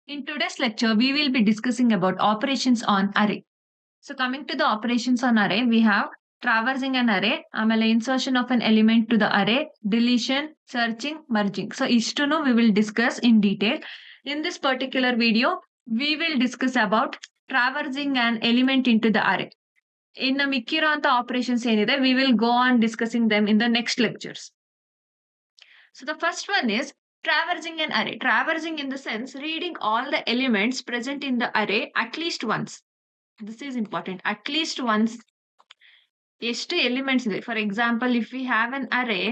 In today's lecture, we will be discussing about operations on array. So coming to the operations on array, we have traversing an array, ಆಮೇಲೆ insertion of an element to the array, deletion, searching, merging. So ಇಷ್ಟನ್ನು we will discuss in detail. In this particular video, we will discuss about traversing an element into the array. ಇನ್ನು ಮಿಕ್ಕಿರೋಂಥ operations ಏನಿದೆ, we will go on discussing them in the next lectures. So the first one is traversing an array. Traversing in the sense reading all the elements present in the array at least once. This is important. At least once. ಎಷ್ಟು elements ಇದೆ. For example, if we have an array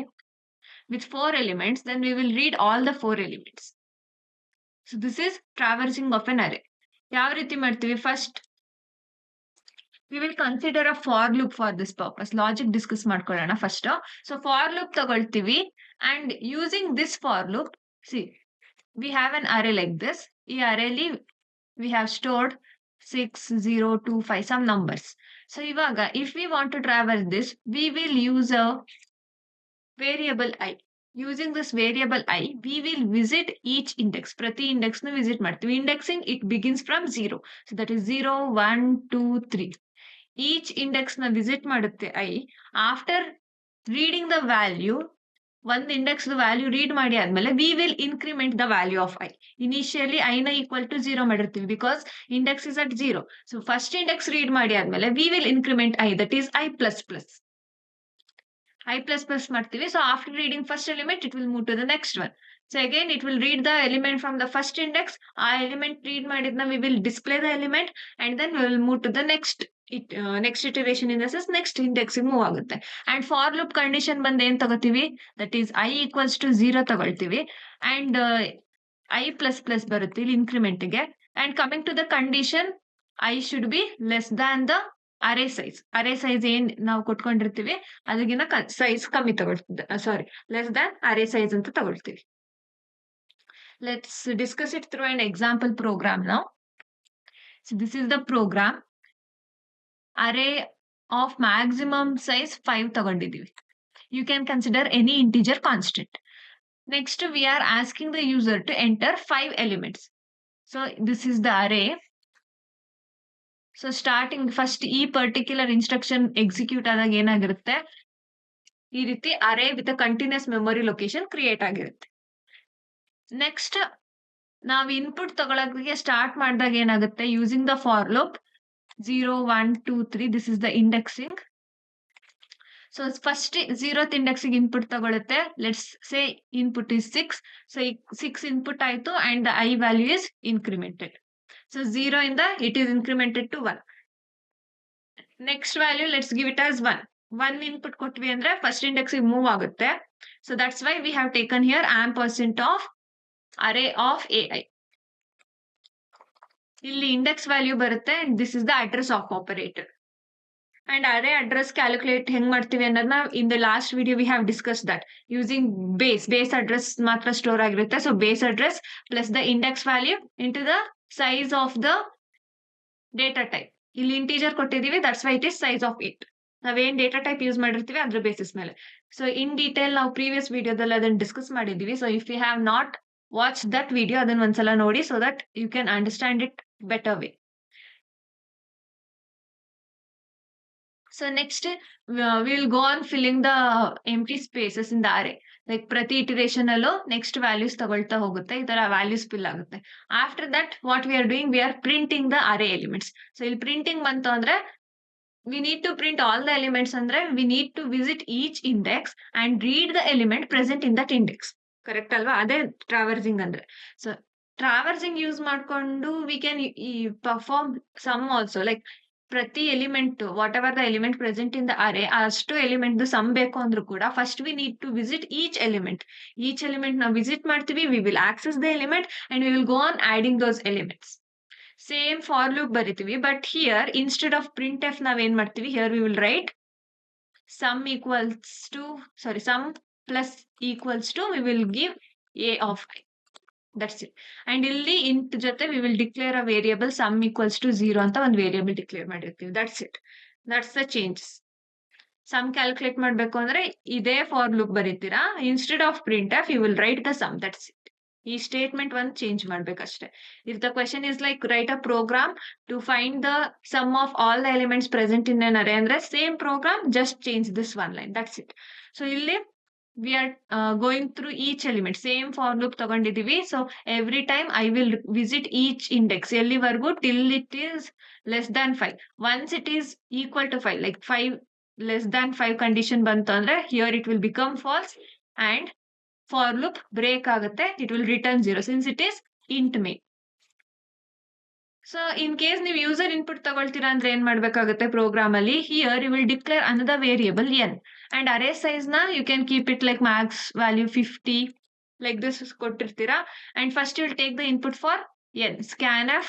with 4 elements, then we will read all the 4 elements. So this is traversing of an array. ಯಾವ ರೀತಿ ಮಾಡ್ತೀವಿ? First, we will consider a for loop for this purpose. Logic discuss ಮಾಡ್ಕೊಳ್ಳೋಣ first. So for loop ತಗೊಳ್ತೀವಿ and using this for loop, see, we have an array like this. ಈ arrayಲಿ we have stored 6, 0, 2, 5, some numbers. So ಇವಾಗ if we want to traverse this, we will use a variable I. Using this variable I, we will visit each index. ಪ್ರತಿ index ನ visit ಮಾಡ್ತೀವಿ. Indexing, it begins from 0. So that is 0, 1, 2, 3. Each index ನ visit ಮಾಡುತ್ತೆ I. After reading the value, ಒಂದು index value read ಮಾಡಿ ಆದ್ಮೇಲೆ we will increment the value of i. Initially ಐನ equal to 0 ಮಾಡಿರ್ತೀವಿ because index is at 0. So first index read ಮಾಡಿ ಆದ್ಮೇಲೆ we will increment i, that is i plus plus. I plus plus ಮಾಡ್ತೀವಿ. So after reading first element it will move to the next one. So again it will read the element from the first index. ಆ element read ಮಾಡಿದ್ನ we will display the element and then we will move to the next iteration in the sense next index move ಆಗುತ್ತೆ. And for loop condition ಬಂದು ಏನ್ ತಗೋತೀವಿ, that is i equals to 0 ತಗೊಳ್ತೀವಿ and i plus plus ಬರುತ್ತೆ ಇಲ್ಲಿ ಇನ್ಕ್ರಿಮೆಂಟ್ಗೆ. And coming to the condition, i should be less than the array size. Array size ಏನ್ ನಾವು ಕೊಟ್ಕೊಂಡಿರ್ತೀವಿ ಅದಕ್ಕಿಂತ ಸೈಜ್ ಕಮ್ಮಿ ತಗೊಳ್ತೀವಿ, ಸಾರಿ, ಲೆಸ್ ದ್ಯಾನ್ ಅರೇ ಸೈಜ್ ಅಂತ ತಗೊಳ್ತೀವಿ. Let's discuss it through an example program now. So this is the program. Array of maximum size 5 ತಗೊಂಡಿದ್ದೀವಿ. You can consider any integer constant. Next, we are asking the user to enter 5 elements. So this is the array. So starting first ಈ particular instruction execute ಆದಾಗ ಏನಾಗಿರುತ್ತೆ, ಈ ರೀತಿ array with a continuous memory location create ಆಗಿರುತ್ತೆ. Next ನಾವು input ತಗೊಳಕ್ಕೆ start ಮಾಡಿದಾಗ ಏನಾಗುತ್ತೆ, using the for loop 0, 1, 2, 3, this is the indexing. So first 0th ಇಂಡೆಕ್ಸಿಗೆ ಇನ್ಪುಟ್ ತಗೊಳುತ್ತೆ. Let's say input is 6. So 6 input ಆಯ್ತು and the i value is incremented. So 0 ಇಂದ it is incremented to 1. Next value let's give it as 1. 1 input ಕೊಟ್ವಿ ಅಂದ್ರೆ first ಇಂಡೆಕ್ಸಿಗೆ move ಆಗುತ್ತೆ. So that's why we have taken here ampersand of array of a i. ಇಲ್ಲಿ index value ಬರುತ್ತೆ and this is the address of operator. And array address calculate ಹೆಂಗ್ ಮಾಡ್ತೀವಿ ಅನ್ನೋದನ್ನ in the last video we have discuss that using base address ಮಾತ್ರ store ಆಗಿರುತ್ತೆ. So base address plus the index value in to the size of the data type. ಇಲ್ಲಿ integer ಕೊಟ್ಟಿದೀವಿ, that's why it is size of 8. ನಾವೇನ್ data type use ಮಾಡಿರ್ತೀವಿ ಅದ್ರ basis ಮೇಲೆ. So in detail ನಾವು previous ವಿಡಿಯೋದಲ್ಲಿ ಅದನ್ನ ಡಿಸ್ಕಸ್ ಮಾಡಿದೀವಿ. So if you have not watch that video, ಅದನ್ನ ಒಂದ್ಸಲ ನೋಡಿ so that you can understand it better way. So next, we will go on filling the empty spaces in the array. Like ಪ್ರತಿ ಇಟರೇಷನ್ ಅಲ್ಲೂ next values ತಗೊಳ್ತಾ ಹೋಗುತ್ತೆ, ಈ ತರ values fill ಆಗುತ್ತೆ. After that what we are doing, we are printing the array elements. So ಇಲ್ಲಿ printing ಬಂತು ಅಂದ್ರೆ we need to print all the elements, ಅಂದ್ರೆ we need to visit each index and read the element present in that index. Correct ಅಲ್ವಾ? ಅದೇ traversing ಅಂದ್ರೆ. So traversing use ಮಾಡ್ಕೊಂಡು we can perform sum also. Like ಪ್ರತಿ element, whatever the element present in the ಅರೇ, ಅಷ್ಟು element sum ಬೇಕು ಅಂದ್ರೂ ಕೂಡ first we need to visit each element. Each element ನಾವು ವಿಸಿಟ್ ಮಾಡ್ತೀವಿ, we will access the element and we will go on adding those elements. Same for loop ಬರಿತೀವಿ, but here instead of printf ನಾವ್ ಏನ್ ಮಾಡ್ತೀವಿ, here we will write sum equals to, sorry, sum plus equals to, we will give a of i. That's it. And ಇಲ್ಲಿ int ಜೊತೆ we will declare a variable sum equals to 0 ಅಂತ ಒಂದು variable declare ಮಾಡಿರ್ತೀವಿ. That's it. That's the changes. Sum calculate ಮಾಡ್ಬೇಕು ಅಂದ್ರೆ ಇದೇ for loop ಬರೀತೀರಾ. Instead of printf you will write the sum. That's it. ಈ statement ಒಂದು change ಮಾಡ್ಬೇಕಷ್ಟೇ. If the question is like write a program to find the sum of all the elements present in an array ಅಂದ್ರೆ same program, just change this one line, that's it. So ಇಲ್ಲಿ we are going through each element, same for loop ತಗೊಂಡಿದೀವಿ. So every time I will visit each index ಎಲ್ಲಿವರೆಗೂ till it is less than 5. Once it is equal to 5, like 5 less than 5 condition ಬಂತು ಅಂದ್ರೆ here it will become false and for loop break ಆಗುತ್ತೆ, it will return 0 since it is int main. So in case ನೀವು user input ತಗೊಳ್ತೀರಾ ಅಂದ್ರೆ ಏನ್ ಮಾಡ್ಬೇಕಾಗುತ್ತೆ program ಅಲ್ಲಿ, here you will declare another variable n and array size ನ you can keep it like max value 50 like this ಕೊಟ್ಟಿರ್ತೀರಾ. And first you will take the input for n, scanf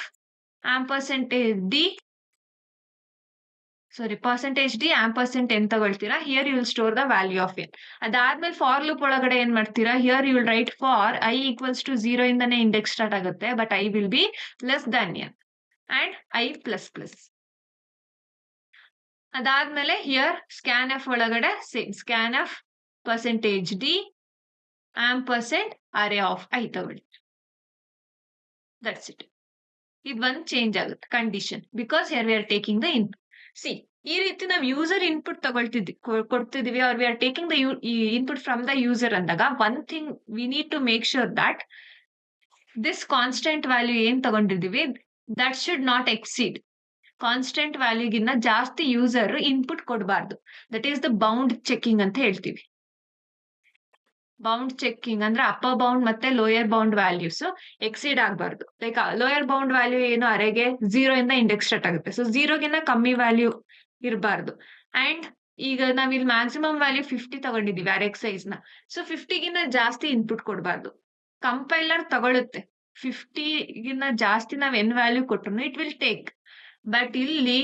%d %n ತಗೊಳ್ತೀರಾ. Here you will store the value of n. ಅದಾದ್ಮೇಲೆ for loop ಒಳಗಡೆ ಏನ್ ಮಾಡ್ತೀರಾ, here you will write for i equals to 0 ಇಂದಾನೆ index start ಆಗುತ್ತೆ, but i will be less than n and i++. ಅದಾದ್ಮೇಲೆ here scanf ಒಳಗಡೆ same scanf %d $array of i ತಗೊಳ್ಳಿ. That's it. ಇದು ಒಂದು ಚೇಂಜ್ ಆಗುತ್ತೆ condition, because here we are taking the input. See ಈ ರೀತಿ ನಾವು ಯೂಸರ್ ಇನ್ಪುಟ್ ಕೊಡ್ತಿದೀವಿ, or we are taking the input from the user ಅಂದಾಗ one thing we need to make sure that this constant value ಏನ್ ತಗೊಂಡಿದೀವಿ that should not exceed. Constant ವ್ಯಾಲ್ಯೂಗಿನ್ನ ಜಾಸ್ತಿ user input ಕೊಡಬಾರ್ದು. That is the bound checking ಅಂತ ಹೇಳ್ತೀವಿ. Bound checking ಅಂದ್ರೆ upper bound ಮತ್ತೆ ಲೋಯರ್ ಬೌಂಡ್ ವ್ಯಾಲ್ಯೂಸ್ ಎಕ್ಸೀಡ್ ಆಗಬಾರ್ದು. ಲೈಕ್ ಲೋಯರ್ ಬೌಂಡ್ ವ್ಯಾಲ್ಯೂ ಏನು ಅರೆಗೆ 0 ಇಂದ ಇಂಡೆಕ್ಸ್ ಸ್ಟಾರ್ಟ್ ಆಗುತ್ತೆ, ಸೊ 0ಗಿನ್ನ ಕಮ್ಮಿ ವ್ಯಾಲ್ಯೂ ಇರಬಾರ್ದು. ಅಂಡ್ ಈಗ ನಾವಿಲ್ಲಿ ಮ್ಯಾಕ್ಸಿಮಮ್ ವ್ಯಾಲ್ಯೂ 50 ತಗೊಂಡಿದೀವಿ ಅರೆ ಸೈಜ್ ನ, ಸೊ 50ಗಿನ್ನ ಜಾಸ್ತಿ ಇನ್ಪುಟ್ ಕೊಡಬಾರ್ದು. ಕಂಪೈಲರ್ ತಗೊಳುತ್ತೆ 50ಗಿನ್ನ ಜಾಸ್ತಿ ನಾವ್ ಎನ್ ವ್ಯಾಲ್ಯೂ ಕೊಟ್ರು ಇಟ್ ವಿಲ್ ಟೇಕ್, ಬಟ್ ಇಲ್ಲಿ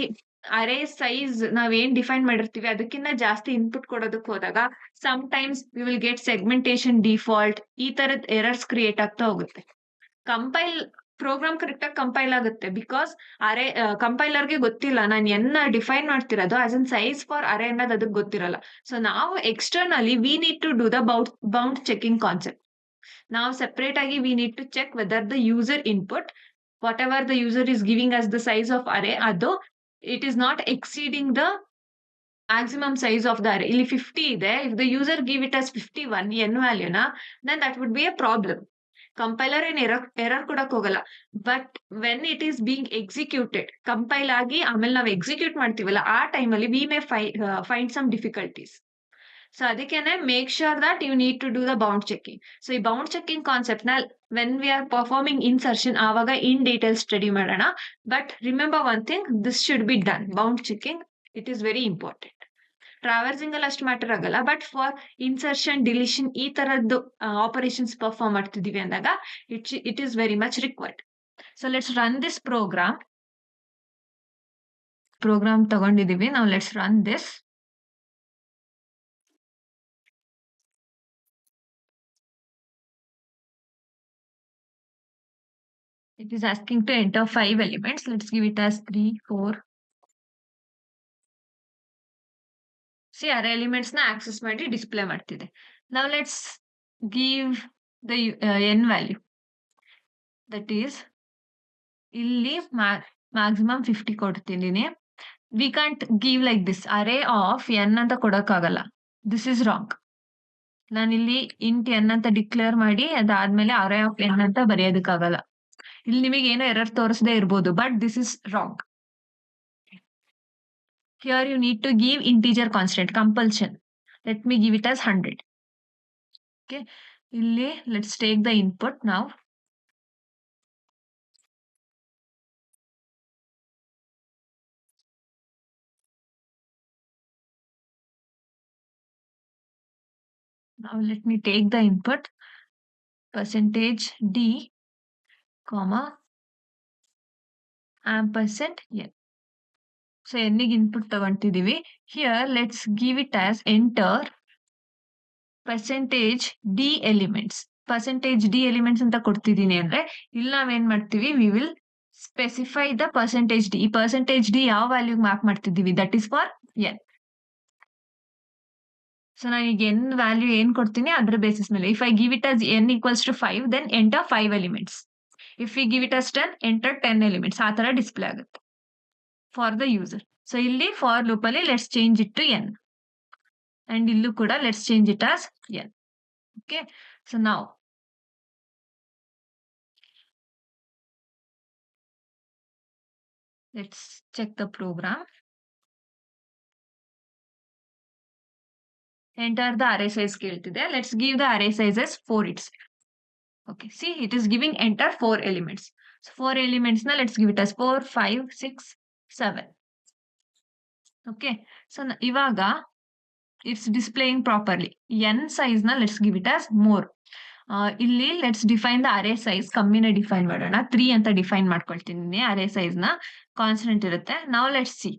ಅರೇ ಸೈಜ್ ನಾವೇನ್ ಡಿಫೈನ್ ಮಾಡಿರ್ತೀವಿ ಅದಕ್ಕಿಂತ ಜಾಸ್ತಿ ಇನ್ಪುಟ್ ಕೊಡೋದಕ್ಕೆ ಹೋದಾಗ some times we will get segmentation default, ಈ ತರದ್ ಎರರ್ಸ್ ಕ್ರಿಯೇಟ್ ಆಗ್ತಾ ಹೋಗುತ್ತೆ. ಪ್ರೋಗ್ರಾಮ್ ಕರೆಕ್ಟ್ ಆಗಿ ಕಂಪೈಲ್ ಆಗುತ್ತೆ ಬಿಕಾಸ್ ಅರೆ ಕಂಪೈಲರ್ಗೆ ಗೊತ್ತಿಲ್ಲ ನಾನು ಎನ್ನ ಡಿಫೈನ್ ಮಾಡ್ತಿರೋದು ಆಸ್ ಅನ್ ಸೈಜ್ ಫಾರ್ ಅರೆ ಅನ್ನೋದು ಅದಕ್ಕೆ ಗೊತ್ತಿರಲ್ಲ. ಸೊ ನಾವು externally we need to do the bound checking concept. ನಾವು ಸೆಪರೇಟ್ ಆಗಿ we need to check whether the user input whatever the user is giving as the size of array, ಅದು it is not exceeding the maximum size of the array. ಇಲ್ಲಿ 50 ಇದೆ, if the user give it as 51 n value na, then that would be a problem. Compiler ಏನ್ error ಕೊಡಕ್ ಹೋಗಲ್ಲ, but when it is being executed compile ಆಗಿ ಆಮೇಲೆ ನಾವು execute ಮಾಡ್ತೀವಲ್ಲ ಆ ಟೈಮಲ್ಲಿ we may find some difficulties. So ಅದಕ್ಕೇನೆ make sure that you need to do the bound checking. So ಈ ಬೌಂಡ್ ಚೆಕಿಂಗ್ ಕಾನ್ಸೆಪ್ಟ್ ನ when we are performing insertion ಆವಾಗ ಇನ್ ಡೀಟೇಲ್ ಸ್ಟಡಿ ಮಾಡೋಣ. But remember one thing, this should be done. Bound checking it is very important. Traversing ಅಲ್ಲಿ ಅಷ್ಟು matter ಆಗಲ್ಲ, but for insertion deletion ಈ ತರದ್ದು operations perform ಮಾಡ್ತಿದೀವಿ ಅಂದಾಗ it is very much required. So let's run this program ತಗೊಂಡಿದೀವಿ ನಾವು. Let's run this. It is asking to enter 5 elements. Let's give it as 3, 4. See, array elements na access ಮಾಡಿ display ಮಾಡ್ತಿದೆ. Now let's give the n value. That is, ಇಲ್ಲಿ maximum 50 ಕೊಡ್ತಿದ್ದೀನಿ. We can't give like this. array of n ಅಂತ ಕೊಡಕ್ಕಾಗಲ್ಲ. This is wrong. ನಾನಿಲ್ಲಿ int n ಅಂತ declare ಮಾಡಿ ಅದಾದ್ಮೇಲೆ array of n ಅಂತ ಬರೆಯೋದಕ್ಕಾಗಲ್ಲ. ಇಲ್ಲಿ ನಿಮಗೆ ಏನೋ ಎರರ್ ತೋರಿಸದೇ ಇರ್ಬೋದು, but this is wrong. Here you need to give integer constant compulsion. Let me give it as 100. Okay. Illi let's take the input now. Now let me take the input %d, comma %n. So n ಗೆ input ತಗೊಂತಿದೀವಿ. Here let's give it as enter %d elements. %d elements ಅಂತ ಕೊಡ್ತಿದ್ದೀನಿ ಅಂದ್ರೆ ಇಲ್ಲಿ ನಾವೇನ್ ಮಾಡ್ತೀವಿ, we will specify the %d. ಈ %d ಯಾವ ವ್ಯಾಲ್ಯೂಗೆ map ಮಾಡ್ತಿದ್ದೀವಿ, that is for n. So ನಾನೀಗ n ವ್ಯಾಲ್ಯೂ ಏನ್ ಕೊಡ್ತೀನಿ ಅದ್ರ ಬೇಸಿಸ್ ಮೇಲೆ. If I give it as n equals to 5 then enter 5 elements. If we give it as 10 enter 10 elements. ಆ ತರ ಡಿಸ್ಪ್ಲೇ ಆಗುತ್ತೆ ಫಾರ್ ದ ಯೂಸರ್. ಸೊ ಇಲ್ಲಿ for loop ಅಲ್ಲಿ let's change it to n. And ಇಲ್ಲೂ ಕೂಡ let's change it as n. Okay, so ನಾವು let's check the program. Enter the array size ಕೇಳ್ತಿದೆ. Let's give the array size as 4 itself. Okay, see it is giving enter 4 elements. So 4 elements na let's give it as 4, 5, 6, 7. Okay, so ivaga it's displaying properly. N size na let's give it as more. ಇಲ್ಲಿ let's define the array size. ಕಮ್ಮಿನ define ಮಾಡೋಣ. 3 ಅಂತ define ಮಾಡ್ಕೊಳ್ತೀನಿ. ಅರೇ size ನ constant ಇರುತ್ತೆ. ನಾವು let's see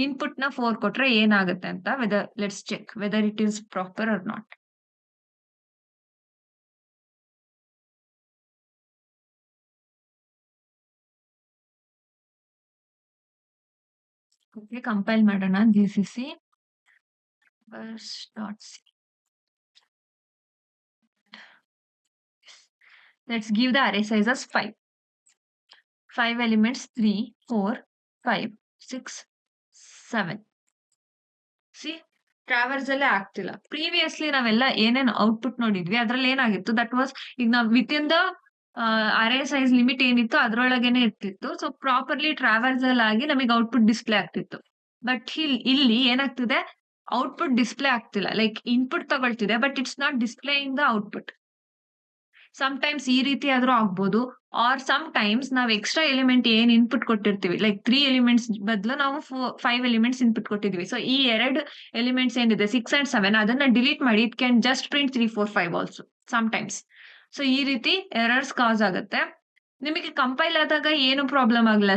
input ನ 4 ಕೊಟ್ರೆ ಏನಾಗುತ್ತೆ ಅಂತ. Whether let's check whether it is proper or not. Okay, compile ಮಾಡೋಣ. GCC bus.c. Let's give the array size as 5. 5 elements 3, 4, 5, 6, 7. C traverse ಅಲ್ಲೇ ಆಗ್ತಿಲ್ಲ. ಪ್ರೀವಿಯಸ್ಲಿ ನಾವೆಲ್ಲ ಏನೇನು ಔಟ್ಪುಟ್ ನೋಡಿದ್ವಿ ಅದ್ರಲ್ಲಿ ಏನಾಗಿತ್ತು, ದಟ್ ವಾಸ್ ಈಗ ನಾವು with in the array size limit ಏನಿತ್ತು ಅದ್ರೊಳಗೇನೆ ಇರ್ತಿತ್ತು. ಸೊ ಪ್ರಾಪರ್ಲಿ ಟ್ರಾವರ್ಸಲ್ ಆಗಿ ನಮಗೆ ಔಟ್ಪುಟ್ ಡಿಸ್ಪ್ಲೇ ಆಗ್ತಿತ್ತು. ಬಟ್ ಇಲ್ಲಿ ಏನಾಗ್ತಿದೆ, ಔಟ್ಪುಟ್ ಡಿಸ್ಪ್ಲೇ ಆಗ್ತಿಲ್ಲ. ಲೈಕ್ ಇನ್ಪುಟ್ ತಗೊಳ್ತಿದೆ but it's not display in the output. Times ಈ ರೀತಿ ಆದ್ರೂ ಆಗ್ಬೋದು. ಆರ್ ಟೈಮ್ಸ್ ನಾವು ಎಕ್ಸ್ಟ್ರಾ ಎಲಿಮೆಂಟ್ ಏನ್ ಇನ್ಪುಟ್ ಕೊಟ್ಟಿರ್ತೀವಿ, ಲೈಕ್ 3 ಎಲಿಮೆಂಟ್ಸ್ ಬದಲು ನಾವು 5 ಎಲಿಮೆಂಟ್ಸ್ ಇನ್ಪುಟ್ ಕೊಟ್ಟಿದ್ವಿ. ಸೊ ಈ 2 ಎಲಿಮೆಂಟ್ಸ್ ಏನಿದೆ 6 and 7 ಅದನ್ನ ಡಿಲೀಟ್ ಮಾಡಿ it can just print 3, 4, 5 also times. So ಈ ರೀತಿ ಎರರ್ಸ್ ಕಾಸ್ ಆಗುತ್ತೆ. ನಿಮಗೆ ಕಂಪೈಲ್ ಆದಾಗ ಏನು ಪ್ರಾಬ್ಲಮ್ ಆಗಲ್ಲ.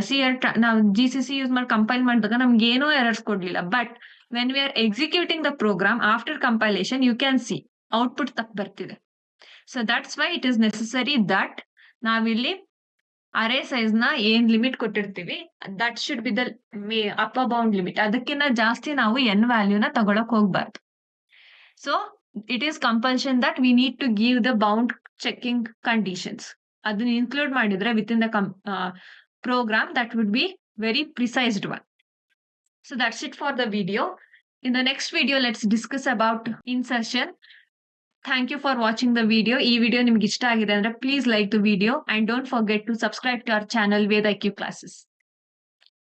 ನಾವು GCC ಯೂಸ್ ಮಾಡಿ ಕಂಪೈಲ್ ಮಾಡಿದಾಗ ನಮ್ಗೆ ಏನೂ ಎರರ್ಸ್ ಕೊಡ್ಲಿಲ್ಲ. But when we are executing the program after compilation you can see output ತಪ್ಪು ಬರ್ತಿದೆ. So that's why it is necessary that ನಾವಿಲ್ಲಿ ಅರೇ ಸೈಜ್ ನ ಏನ್ ಲಿಮಿಟ್ ಕೊಟ್ಟಿರ್ತೀವಿ that should be the upper bound limit. ಅದಕ್ಕಿಂತ ಜಾಸ್ತಿ ನಾವು n ವ್ಯಾಲ್ಯೂನ ತಗೊಳಕ್ ಹೋಗ್ಬಾರ್ದು. So it is compulsion that we need to give the bound checking conditions. ಅದನ್ನ ಇನ್ಕ್ಲೂಡ್ ಮಾಡಿದ್ರೆ within the program that would be very precised one. So that's it for the video. In the next video, let's discuss about insertion. Thank you for watching the video. ಈ video ನಿಮ್ಗೆ ಇಷ್ಟ ಆಗಿದೆ ಅಂದ್ರೆ please like the video and don't forget to subscribe to our channel Ved IQ Classes.